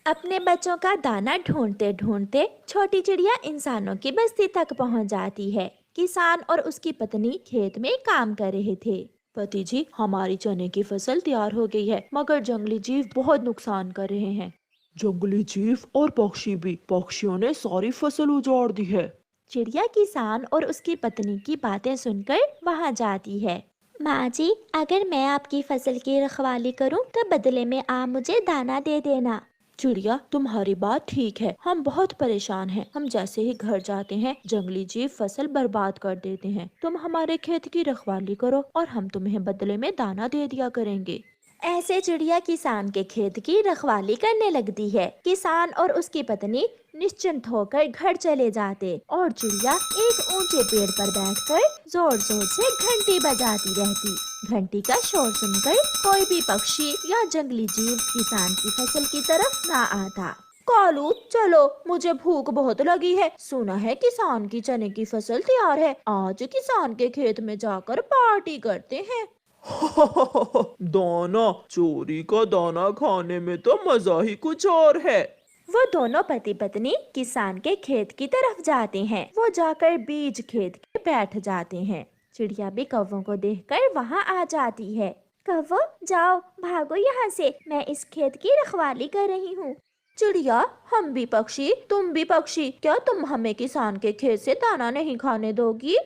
अपने बच्चों का दाना ढूंढते ढूंढते छोटी चिड़िया इंसानों की बस्ती तक पहुंच जाती है। किसान और उसकी पत्नी खेत में काम कर रहे थे। पति जी, हमारी चने की फसल तैयार हो गई है, मगर जंगली जीव बहुत नुकसान कर रहे हैं। जंगली जीव और पक्षी भी, पक्षियों ने सारी फसल उजाड़ दी है। चिड़िया किसान और उसकी पत्नी की बातें सुनकर वहां जाती है। माँ जी, अगर मैं आपकी फसल की रखवाली करूं तो बदले में आप मुझे दाना दे देना। चिड़िया, तुम्हारी बात ठीक है, हम बहुत परेशान हैं। हम जैसे ही घर जाते हैं जंगली जीव फसल बर्बाद कर देते हैं। तुम हमारे खेत की रखवाली करो और हम तुम्हें बदले में दाना दे दिया करेंगे। ऐसे चिड़िया किसान के खेत की रखवाली करने लगती है। किसान और उसकी पत्नी निश्चिंत होकर घर चले जाते और चिड़िया एक ऊंचे पेड़ पर बैठकर जोर जोर से घंटी बजाती रहती। घंटी का शोर सुनकर कोई भी पक्षी या जंगली जीव किसान की फसल की तरफ ना आता। कालू, चलो, मुझे भूख बहुत लगी है। सुना है किसान की चने की फसल तैयार है, आज किसान के खेत में जाकर पार्टी करते हैं। दाना, चोरी का दाना खाने में तो मजा ही कुछ और है। वो दोनों पति पत्नी किसान के खेत की तरफ जाते हैं। वो जाकर बीज खेत के बैठ जाते हैं। चिड़िया भी कौवों को देखकर वहां आ जाती है। कौवो, जाओ, भागो यहाँ से, मैं इस खेत की रखवाली कर रही हूँ। चिड़िया, हम भी पक्षी, तुम भी पक्षी, क्या तुम हमें किसान के खेत से दाना नहीं खाने दोगी?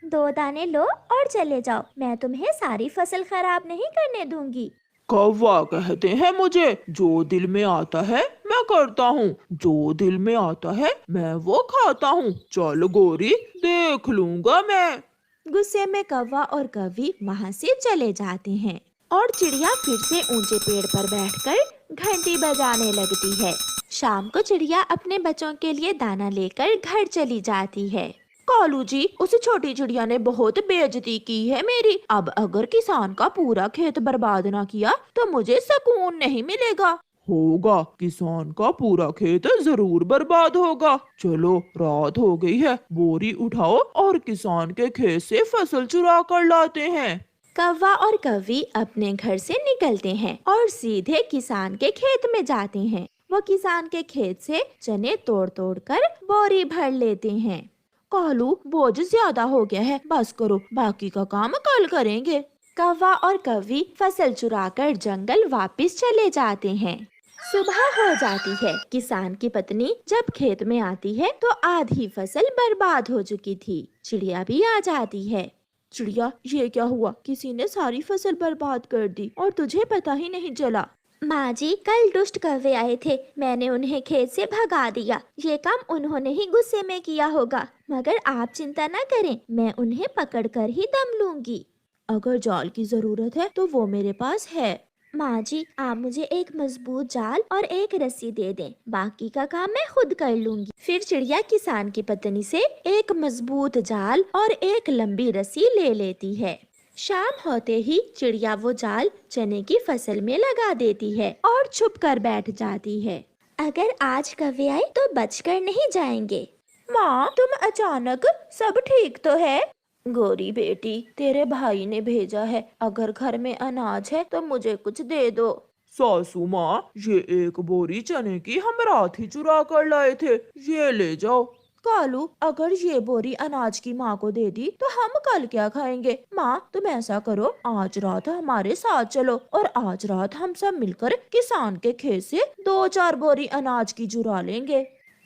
2 दाने लो और चले जाओ, मैं तुम्हें सारी फसल खराब नहीं करने दूंगी। कौवा कहते हैं मुझे, जो दिल में आता है मैं करता हूँ, जो दिल में आता है मैं वो खाता हूँ। चल गोरी, देख लूंगा मैं। गुस्से में कौवा और कौवी वहां से चले जाते हैं और चिड़िया फिर से ऊंचे पेड़ पर बैठकर घंटी बजाने लगती है। शाम को चिड़िया अपने बच्चों के लिए दाना लेकर घर चली जाती है। कालू जी, उस छोटी चिड़िया ने बहुत बेइज्जती की है मेरी। अब अगर किसान का पूरा खेत बर्बाद ना किया तो मुझे सुकून नहीं मिलेगा। होगा, किसान का पूरा खेत जरूर बर्बाद होगा। चलो, रात हो गई है, बोरी उठाओ और किसान के खेत से फसल चुरा कर लाते हैं। कौवा और कौवी अपने घर से निकलते हैं और सीधे किसान के खेत में जाते हैं। वो किसान के खेत से चने तोड़ तोड़ कर बोरी भर लेते हैं। कालू, बोझ ज्यादा हो गया है, बस करो, बाकी का काम कल करेंगे। कौवा और कौवी फसल चुराकर जंगल वापस चले जाते हैं। सुबह हो जाती है। किसान की पत्नी जब खेत में आती है तो आधी फसल बर्बाद हो चुकी थी। चिड़िया भी आ जाती है। चिड़िया, ये क्या हुआ? किसी ने सारी फसल बर्बाद कर दी और तुझे पता ही नहीं चला। माँ जी, कल दुष्ट कौवे आए थे, मैंने उन्हें खेत से भगा दिया। ये काम उन्होंने ही गुस्से में किया होगा, मगर आप चिंता न करें, मैं उन्हें पकड़कर ही दम लूंगी। अगर जाल की जरूरत है तो वो मेरे पास है। माँ जी, आप मुझे एक मजबूत जाल और एक रस्सी दे दें, बाकी का काम मैं खुद कर लूंगी। फिर चिड़िया किसान की पत्नी से एक मजबूत जाल और एक लंबी रस्सी ले लेती है। शाम होते ही चिड़िया वो जाल चने की फसल में लगा देती है और छुप कर बैठ जाती है। अगर आज कौवे आए तो बचकर नहीं जाएंगे। माँ, तुम अचानक, सब ठीक तो है? गोरी बेटी, तेरे भाई ने भेजा है, अगर घर में अनाज है तो मुझे कुछ दे दो। सासू माँ, ये एक बोरी चने की हम रात ही चुरा कर लाए थे, ये ले जाओ। कालू, अगर ये बोरी अनाज की माँ को दे दी तो हम कल क्या खाएंगे? माँ, तुम ऐसा करो, आज रात हमारे साथ चलो और आज रात हम सब मिलकर किसान के खेत से 2-4 बोरी अनाज की चुरा लेंगे।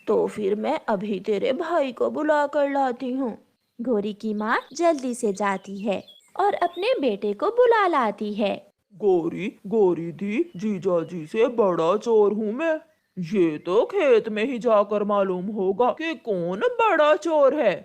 तो फिर मैं अभी तेरे भाई को बुला कर लाती हूँ। गोरी की माँ जल्दी से जाती है और अपने बेटे को बुला लाती है। गोरी, गोरी दी, जीजा जी से बड़ा चोर हूँ मैं। ये तो खेत में ही जाकर मालूम होगा कि कौन बड़ा चोर है।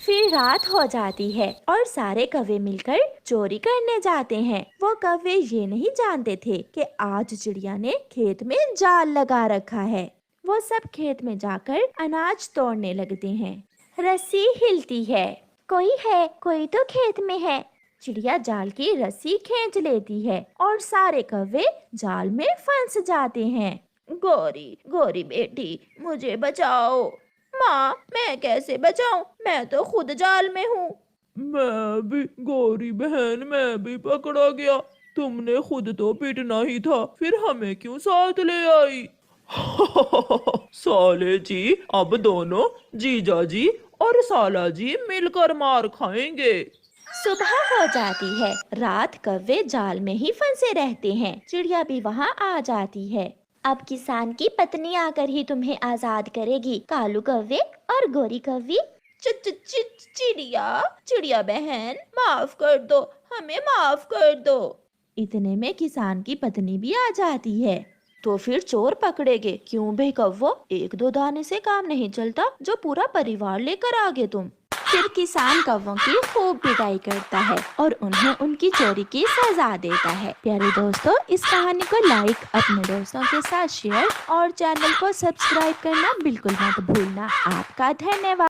फिर रात हो जाती है और सारे कौवे मिलकर चोरी करने जाते हैं। वो कौवे ये नहीं जानते थे कि आज चिड़िया ने खेत में जाल लगा रखा है। वो सब खेत में जाकर अनाज तोड़ने लगते हैं। रस्सी हिलती है। कोई है, कोई तो खेत में है। चिड़िया जाल की रस्सी खींच लेती है और सारे कौवे जाल में फंस जाते हैं। गोरी, गोरी बेटी, मुझे बचाओ। माँ, मैं कैसे बचाऊं? मैं तो खुद जाल में हूँ। मैं भी, गौरी बहन, मैं भी पकड़ा गया। तुमने खुद तो पीटना ही था, फिर हमें क्यों साथ ले आई? साले जी, अब दोनों जीजा जी और साला जी मिलकर मार खाएंगे। सुबह हो जाती है। रात कौवे जाल में ही फंसे रहते हैं। चिड़िया भी वहाँ आ जाती है। अब किसान की पत्नी आकर ही तुम्हें आजाद करेगी, कालू कौवे और गोरी कौवी। चिड़िया चिड़िया बहन, माफ कर दो, हमें माफ कर दो। इतने में किसान की पत्नी भी आ जाती है। तो फिर चोर पकड़ेगे क्यों बे कौवो? एक दो दाने से काम नहीं चलता, जो पूरा परिवार लेकर आगे तुम। फिर किसान कौवों की खूब पिटाई करता है और उन्हें उनकी चोरी की सजा देता है। प्यारे दोस्तों, इस कहानी को लाइक, अपने दोस्तों के साथ शेयर और चैनल को सब्सक्राइब करना बिल्कुल मत भूलना। आपका धन्यवाद।